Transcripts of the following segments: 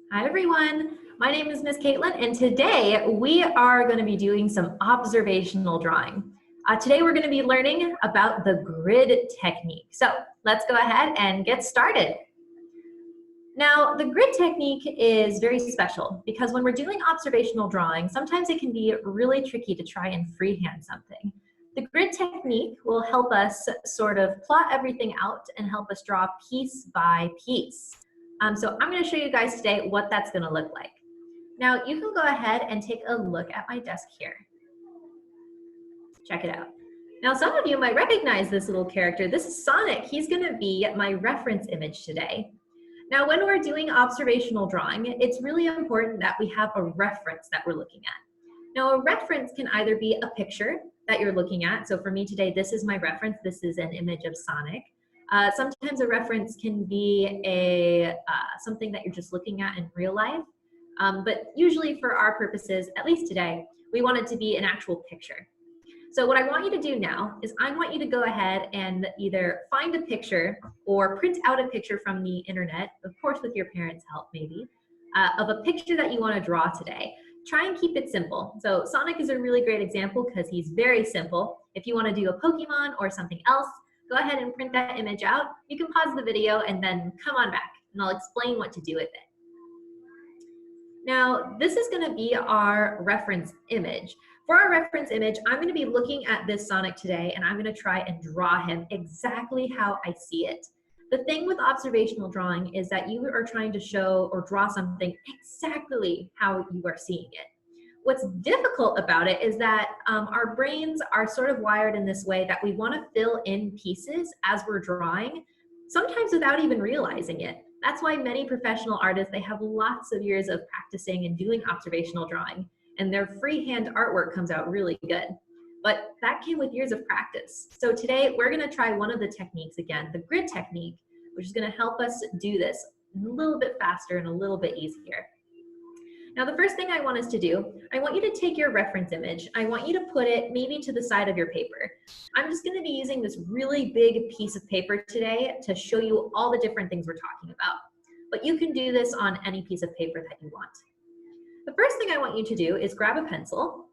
Hi everyone, my name is Miss Kaitlin and today we are going to be doing some observational drawing. Today we're going to be learning about the grid technique. So let's go ahead and get started. Now the grid technique is very special because when we're doing observational drawing, sometimes it can be really tricky to try and freehand something. The grid technique will help us sort of plot everything out and help us draw piece by piece. So I'm going to show you guys today what that's going to look like. Now you can go ahead and take a look at my desk here. Check it out. Now some of you might recognize this little character. This is Sonic. He's going to be my reference image today. Now when we're doing observational drawing, it's really important that we have a reference that we're looking at. Now a reference can either be a picture that you're looking at. So for me today, this is my reference. This is an image of Sonic. Sometimes a reference can be something that you're just looking at in real life, but usually for our purposes, at least today, we want it to be an actual picture. So what I want you to do now is I want you to go ahead and either find a picture or print out a picture from the internet, of course with your parents' help maybe, of a picture that you want to draw today. Try and keep it simple. So Sonic is a really great example because he's very simple. If you want to do a Pokemon or something else, go ahead and print that image out. You can pause the video and then come on back and I'll explain what to do with it. Now, this is going to be our reference image. For our reference image, I'm going to be looking at this Sonic today and I'm going to try and draw him exactly how I see it. The thing with observational drawing is that you are trying to show or draw something exactly how you are seeing it. What's difficult about it is that our brains are sort of wired in this way that we want to fill in pieces as we're drawing, sometimes without even realizing it. That's why many professional artists, they have lots of years of practicing and doing observational drawing, and their freehand artwork comes out really good. But that came with years of practice. So today we're going to try one of the techniques again, the grid technique, which is going to help us do this a little bit faster and a little bit easier. Now the first thing I want us to do, I want you to take your reference image. I want you to put it maybe to the side of your paper. I'm just going to be using this really big piece of paper today to show you all the different things we're talking about. But you can do this on any piece of paper that you want. The first thing I want you to do is grab a pencil,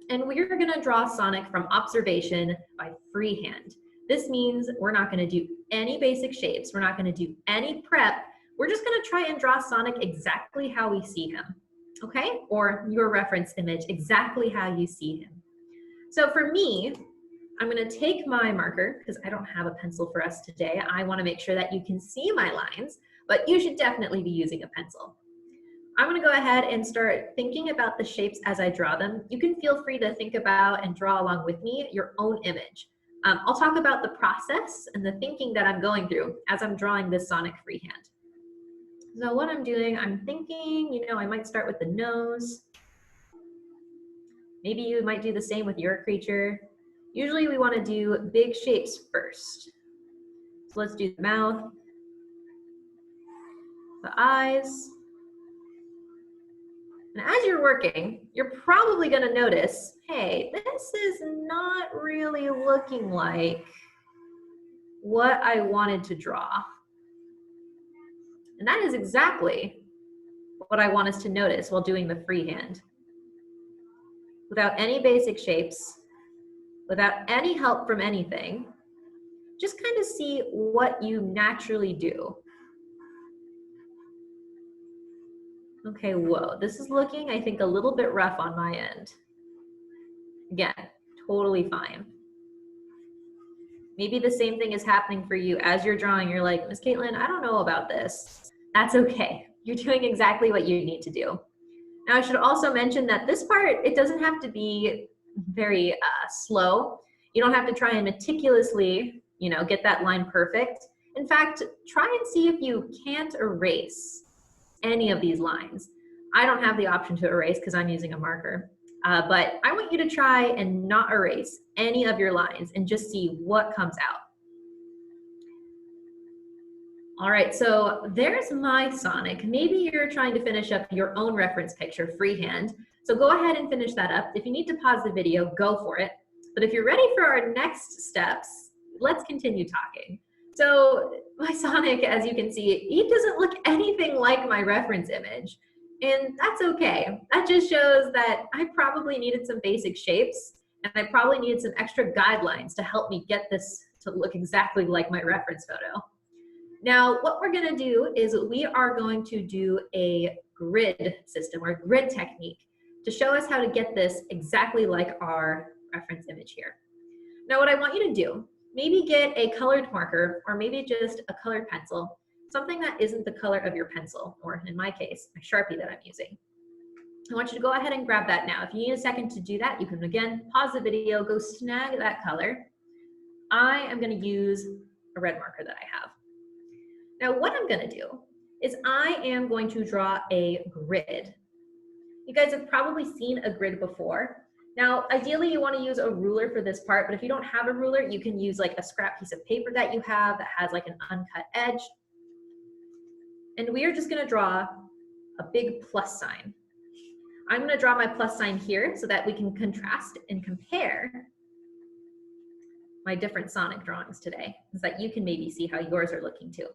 and we're going to draw Sonic from observation by freehand. This means we're not going to do any basic shapes. We're not going to do any prep. We're just going to try and draw Sonic exactly how we see him. Okay, or your reference image, exactly how you see him. So for me, I'm going to take my marker, because I don't have a pencil for us today. I want to make sure that you can see my lines, but you should definitely be using a pencil. I'm going to go ahead and start thinking about the shapes as I draw them. You can feel free to think about and draw along with me your own image. I'll talk about the process and the thinking that I'm going through as I'm drawing this Sonic freehand. So what I'm doing, I'm thinking, I might start with the nose. Maybe you might do the same with your creature. Usually we want to do big shapes first. So let's do the mouth, the eyes. And as you're working, you're probably going to notice, hey, this is not really looking like what I wanted to draw. And that is exactly what I want us to notice while doing the freehand. Without any basic shapes, without any help from anything, just kind of see what you naturally do. Okay, whoa, this is looking, I think, a little bit rough on my end. Again, totally fine. Maybe the same thing is happening for you as you're drawing. You're like, Miss Kaitlin, I don't know about this. That's okay. You're doing exactly what you need to do. Now, I should also mention that this part, it doesn't have to be very slow. You don't have to try and meticulously, get that line perfect. In fact, try and see if you can't erase any of these lines. I don't have the option to erase because I'm using a marker. But I want you to try and not erase any of your lines and just see what comes out. All right, so there's my Sonic. Maybe you're trying to finish up your own reference picture freehand. So go ahead and finish that up. If you need to pause the video, go for it. But if you're ready for our next steps, let's continue talking. So my Sonic, as you can see, he doesn't look anything like my reference image. And that's okay. That just shows that I probably needed some basic shapes, and I probably needed some extra guidelines to help me get this to look exactly like my reference photo. Now, what we're gonna do is we are going to do a grid system or grid technique to show us how to get this exactly like our reference image here. Now, what I want you to do, maybe get a colored marker or maybe just a colored pencil, something that isn't the color of your pencil, or in my case, my Sharpie that I'm using. I want you to go ahead and grab that now. If you need a second to do that, you can again pause the video, go snag that color. I am gonna use a red marker that I have. Now what I'm gonna do is I am going to draw a grid. You guys have probably seen a grid before. Now, ideally you wanna use a ruler for this part, but if you don't have a ruler, you can use like a scrap piece of paper that you have that has like an uncut edge. And we are just gonna draw a big plus sign. I'm gonna draw my plus sign here so that we can contrast and compare my different Sonic drawings today, so that you can maybe see how yours are looking too.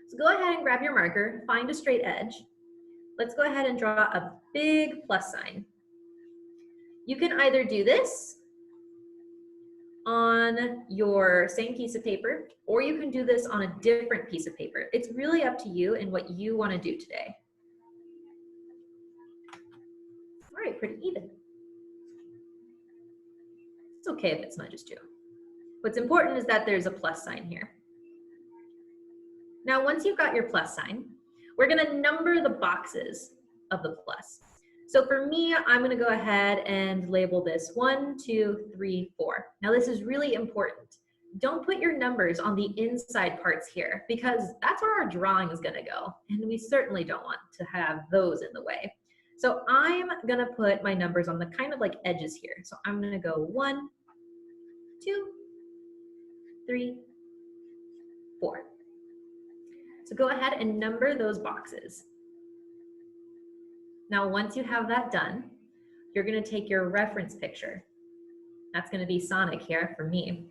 So go ahead and grab your marker, find a straight edge. Let's go ahead and draw a big plus sign. You can either do this on your same piece of paper, or you can do this on a different piece of paper. It's really up to you and what you want to do today. All right, pretty even. It's okay if it smudges too. What's important is that there's a plus sign here. Now, once you've got your plus sign, we're gonna number the boxes of the plus. So for me, I'm gonna go ahead and label this 1, 2, 3, 4. Now this is really important. Don't put your numbers on the inside parts here, because that's where our drawing is gonna go. And we certainly don't want to have those in the way. So I'm gonna put my numbers on the kind of like edges here. So I'm gonna go 1, 2, 3, 4. So go ahead and number those boxes. Now, once you have that done, you're gonna take your reference picture. That's gonna be Sonic here for me.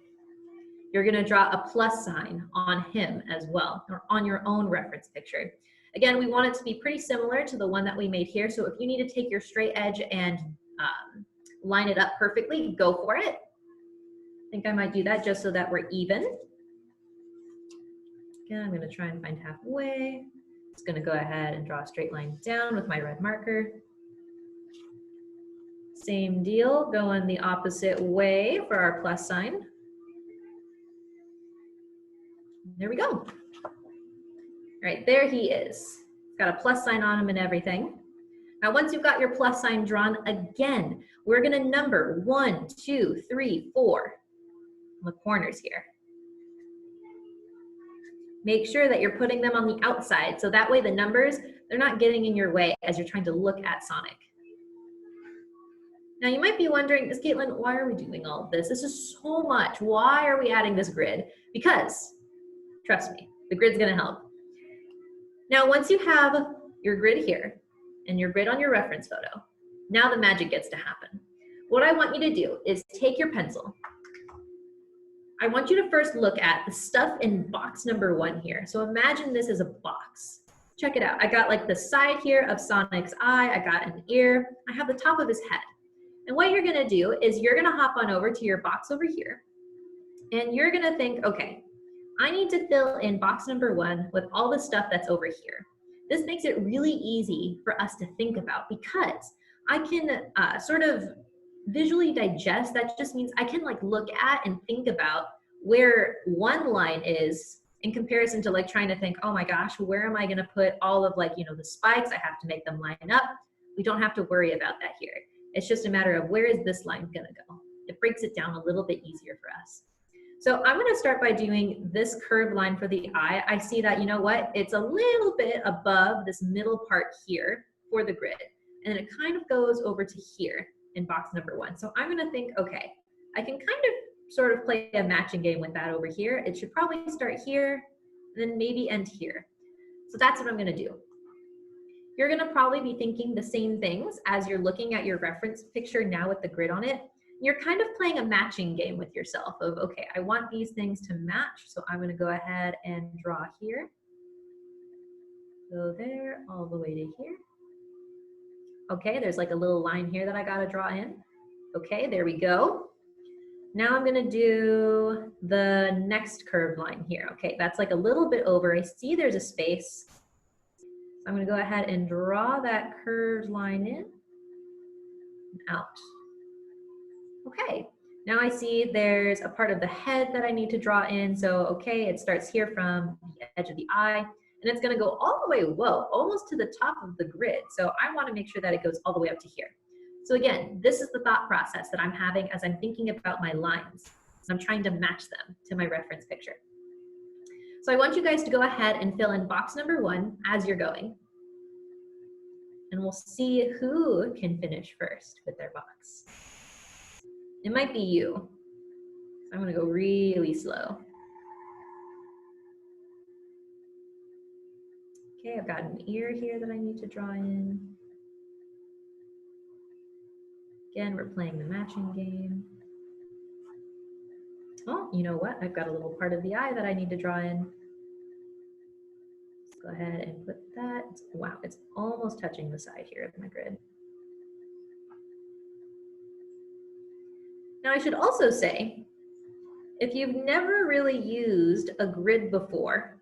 You're gonna draw a plus sign on him as well, or on your own reference picture. Again, we want it to be pretty similar to the one that we made here. So if you need to take your straight edge and line it up perfectly, go for it. I think I might do that just so that we're even. Again, I'm gonna try and find halfway. Just gonna go ahead and draw a straight line down with my red marker. Same deal, going the opposite way for our plus sign. There we go. All right, there he is. Got a plus sign on him and everything. Now, once you've got your plus sign drawn, again, we're gonna number 1, 2, 3, 4 on the corners here. Make sure that you're putting them on the outside, so that way the numbers, they're not getting in your way as you're trying to look at Sonic. Now you might be wondering, Ms. Kaitlin, why are we doing all of this? This is so much. Why are we adding this grid? Because, trust me, the grid's gonna help. Now once you have your grid here and your grid on your reference photo, now the magic gets to happen. What I want you to do is take your pencil. I want you to first look at the stuff in box number 1 here. So imagine this as a box. Check it out. I got like the side here of Sonic's eye. I got an ear. I have the top of his head. And what you're gonna do is you're gonna hop on over to your box over here. And you're gonna think, okay, I need to fill in box number 1 with all the stuff that's over here. This makes it really easy for us to think about because I can sort of visually digest. That just means I can like look at and think about where one line is in comparison to like trying to think, oh my gosh, where am I gonna put all of like, the spikes? I have to make them line up. We don't have to worry about that here. It's just a matter of where is this line gonna go? It breaks it down a little bit easier for us. So I'm gonna start by doing this curved line for the eye. I see that, it's a little bit above this middle part here for the grid. And then it kind of goes over to here in box number 1. So I'm gonna think, okay, I can kind of sort of play a matching game with that over here. It should probably start here and then maybe end here. So that's what I'm gonna do. You're gonna probably be thinking the same things as you're looking at your reference picture now with the grid on it. You're kind of playing a matching game with yourself of, okay, I want these things to match, so I'm gonna go ahead and draw here. Go there, all the way to here. Okay, there's like a little line here that I gotta draw in. Okay, there we go. Now I'm gonna do the next curved line here. Okay, that's like a little bit over. I see there's a space. So I'm gonna go ahead and draw that curved line in and out. Okay, now I see there's a part of the head that I need to draw in. So, okay, it starts here from the edge of the eye, and it's gonna go all the way, whoa, almost to the top of the grid. So I wanna make sure that it goes all the way up to here. So again, this is the thought process that I'm having as I'm thinking about my lines. I'm trying to match them to my reference picture. So I want you guys to go ahead and fill in box number 1 as you're going. And we'll see who can finish first with their box. It might be you. So I'm gonna go really slow. Okay, I've got an ear here that I need to draw in. Again, we're playing the matching game. Oh, you know what? I've got a little part of the eye that I need to draw in. Let's go ahead and put that. Wow, it's almost touching the side here of my grid. Now I should also say, if you've never really used a grid before,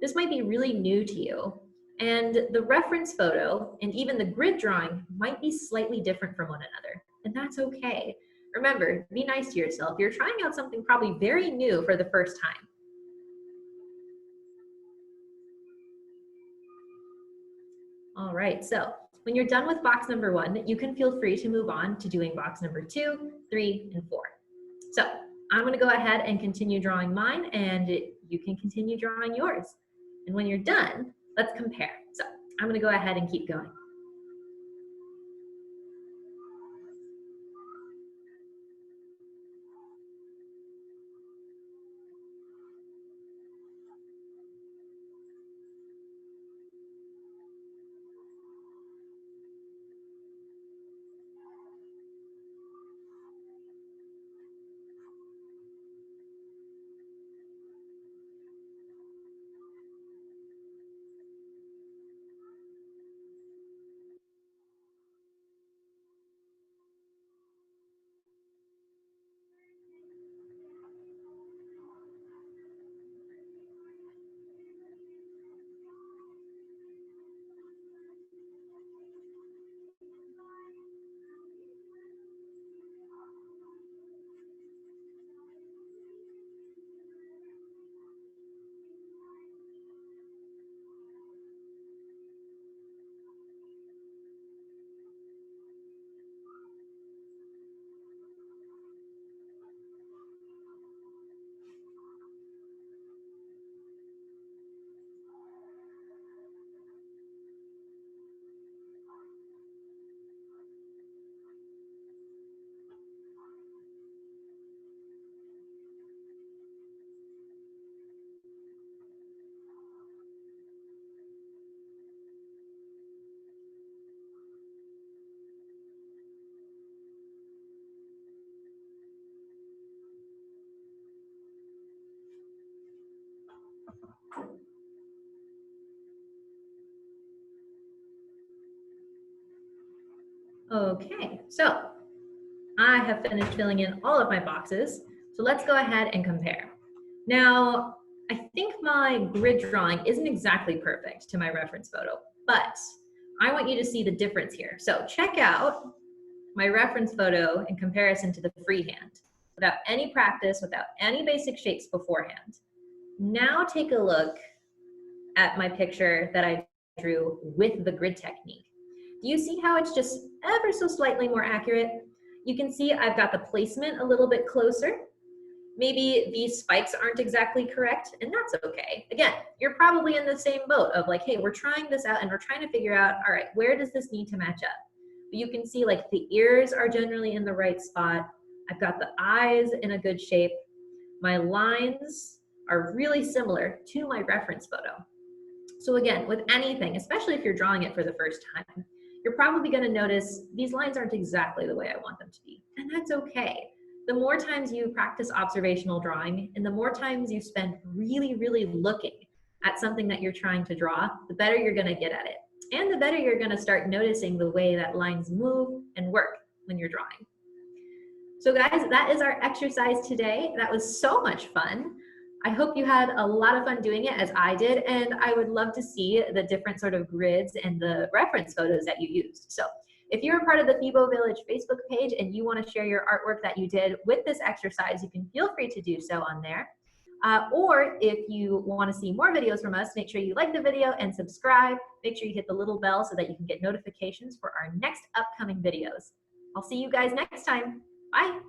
this might be really new to you. And the reference photo and even the grid drawing might be slightly different from one another. And that's okay. Remember, be nice to yourself. You're trying out something probably very new for the first time. All right, so when you're done with box number 1, you can feel free to move on to doing box number 2, 3, and 4. So I'm gonna go ahead and continue drawing mine, and you can continue drawing yours. And when you're done, let's compare. So I'm gonna go ahead and keep going. Okay, so I have finished filling in all of my boxes. So let's go ahead and compare. Now, I think my grid drawing isn't exactly perfect to my reference photo, but I want you to see the difference here. So check out my reference photo in comparison to the freehand, without any practice, without any basic shapes beforehand. Now take a look at my picture that I drew with the grid technique. Do you see how it's just ever so slightly more accurate? You can see I've got the placement a little bit closer. Maybe these spikes aren't exactly correct, and that's okay. Again, you're probably in the same boat of like, hey, we're trying this out and we're trying to figure out, all right, where does this need to match up? But you can see like the ears are generally in the right spot. I've got the eyes in a good shape. My lines are really similar to my reference photo. So again, with anything, especially if you're drawing it for the first time, you're probably going to notice these lines aren't exactly the way I want them to be, and that's okay. The more times you practice observational drawing and the more times you spend really, really looking at something that you're trying to draw, the better you're going to get at it. And the better you're going to start noticing the way that lines move and work when you're drawing. So guys, that is our exercise today. That was so much fun. I hope you had a lot of fun doing it as I did, and I would love to see the different sort of grids and the reference photos that you used. So if you're a part of the FIBO Village Facebook page and you want to share your artwork that you did with this exercise, you can feel free to do so on there. Or if you want to see more videos from us, make sure you like the video and subscribe. Make sure you hit the little bell so that you can get notifications for our next upcoming videos. I'll see you guys next time. Bye.